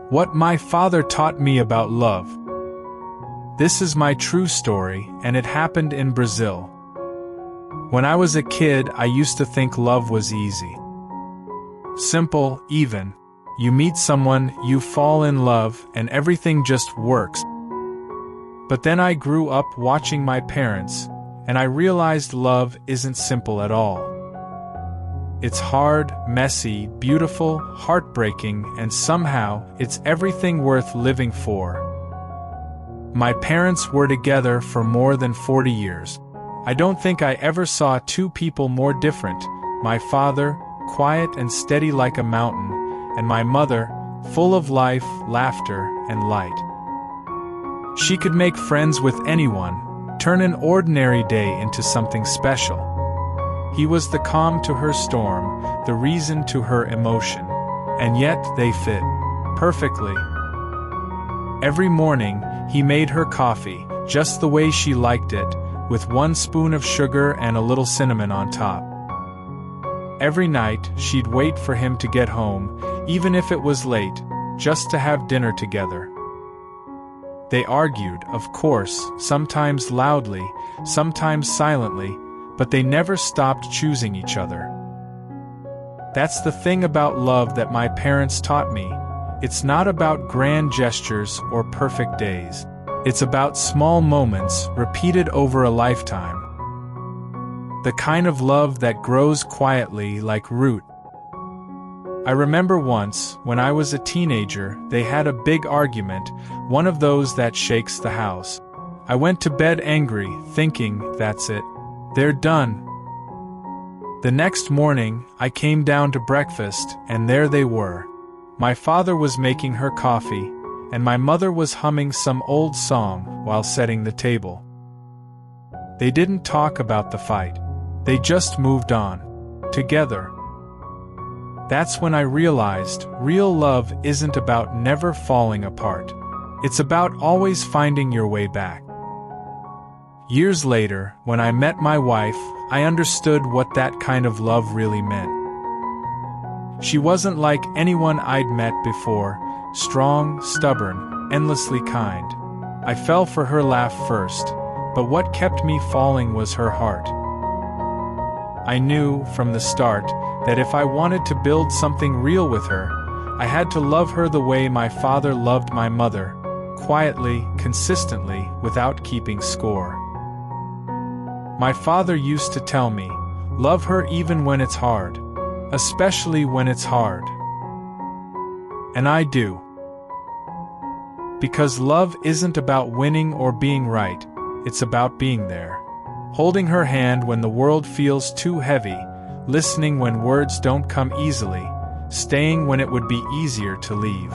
What my father taught me about love. This is my true story, and it happened in Brazil. When I was a kid, I used to think love was easy. Simple, even. You meet someone, you fall in love, and everything just works. But then I grew up watching my parents, and I realized love isn't simple at all. It's hard, messy, beautiful, heartbreaking, and somehow, it's everything worth living for. My parents were together for more than 40 years. I don't think I ever saw two people more different. My father, quiet and steady like a mountain, and my mother, full of life, laughter, and light. She could make friends with anyone, turn an ordinary day into something special. He was the calm to her storm, the reason to her emotion. And yet they fit perfectly. Every morning, he made her coffee, just the way she liked it, with 1 spoon of sugar and a little cinnamon on top. Every night, she'd wait for him to get home, even if it was late, just to have dinner together. They argued, of course, sometimes loudly, sometimes silently, but they never stopped choosing each other. That's the thing about love that my parents taught me. It's not about grand gestures or perfect days. It's about small moments repeated over a lifetime. The kind of love that grows quietly like root. I remember once, when I was a teenager, they had a big argument, one of those that shakes the house. I went to bed angry, thinking, that's it. They're done. The next morning, I came down to breakfast, and there they were. My father was making her coffee, and my mother was humming some old song while setting the table. They didn't talk about the fight. They just moved on. Together. That's when I realized real love isn't about never falling apart. It's about always finding your way back. Years later, when I met my wife, I understood what that kind of love really meant. She wasn't like anyone I'd met before, strong, stubborn, endlessly kind. I fell for her laugh first, but what kept me falling was her heart. I knew, from the start, that if I wanted to build something real with her, I had to love her the way my father loved my mother, quietly, consistently, without keeping score. My father used to tell me, love her even when it's hard, especially when it's hard. And I do. Because love isn't about winning or being right, it's about being there. Holding her hand when the world feels too heavy, listening when words don't come easily, staying when it would be easier to leave.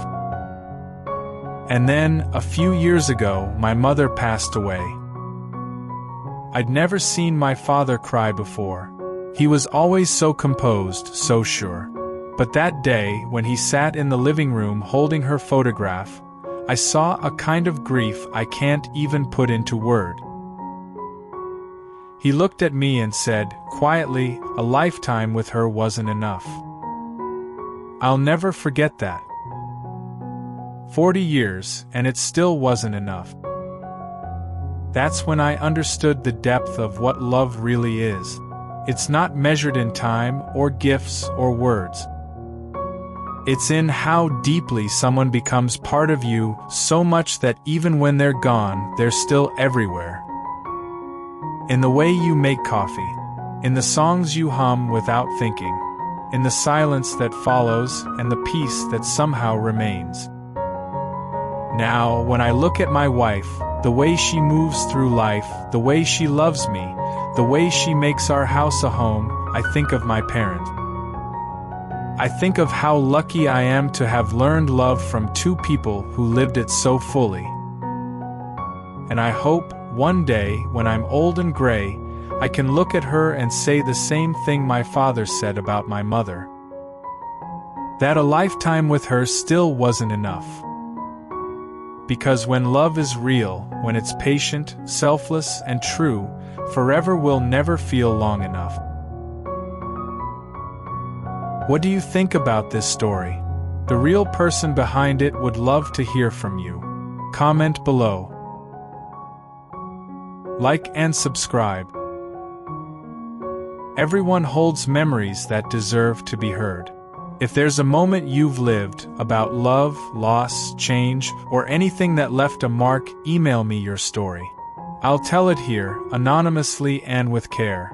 And then, a few years ago, my mother passed away. I'd never seen my father cry before. He was always so composed, so sure. But that day, when he sat in the living room holding her photograph, I saw a kind of grief I can't even put into word. He looked at me and said, quietly, a lifetime with her wasn't enough. I'll never forget that. 40 years, and it still wasn't enough. That's when I understood the depth of what love really is. It's not measured in time, or gifts, or words. It's in how deeply someone becomes part of you, so much that even when they're gone, they're still everywhere. In the way you make coffee, in the songs you hum without thinking, in the silence that follows and the peace that somehow remains. Now, when I look at my wife, the way she moves through life, the way she loves me, the way she makes our house a home, I think of my parents. I think of how lucky I am to have learned love from two people who lived it so fully. And I hope, one day, when I'm old and gray, I can look at her and say the same thing my father said about my mother. That a lifetime with her still wasn't enough. Because when love is real, when it's patient, selfless, and true, forever will never feel long enough. What do you think about this story? The real person behind it would love to hear from you. Comment below. Like and subscribe. Everyone holds memories that deserve to be heard. If there's a moment you've lived about love, loss, change, or anything that left a mark, email me your story. I'll tell it here, anonymously and with care.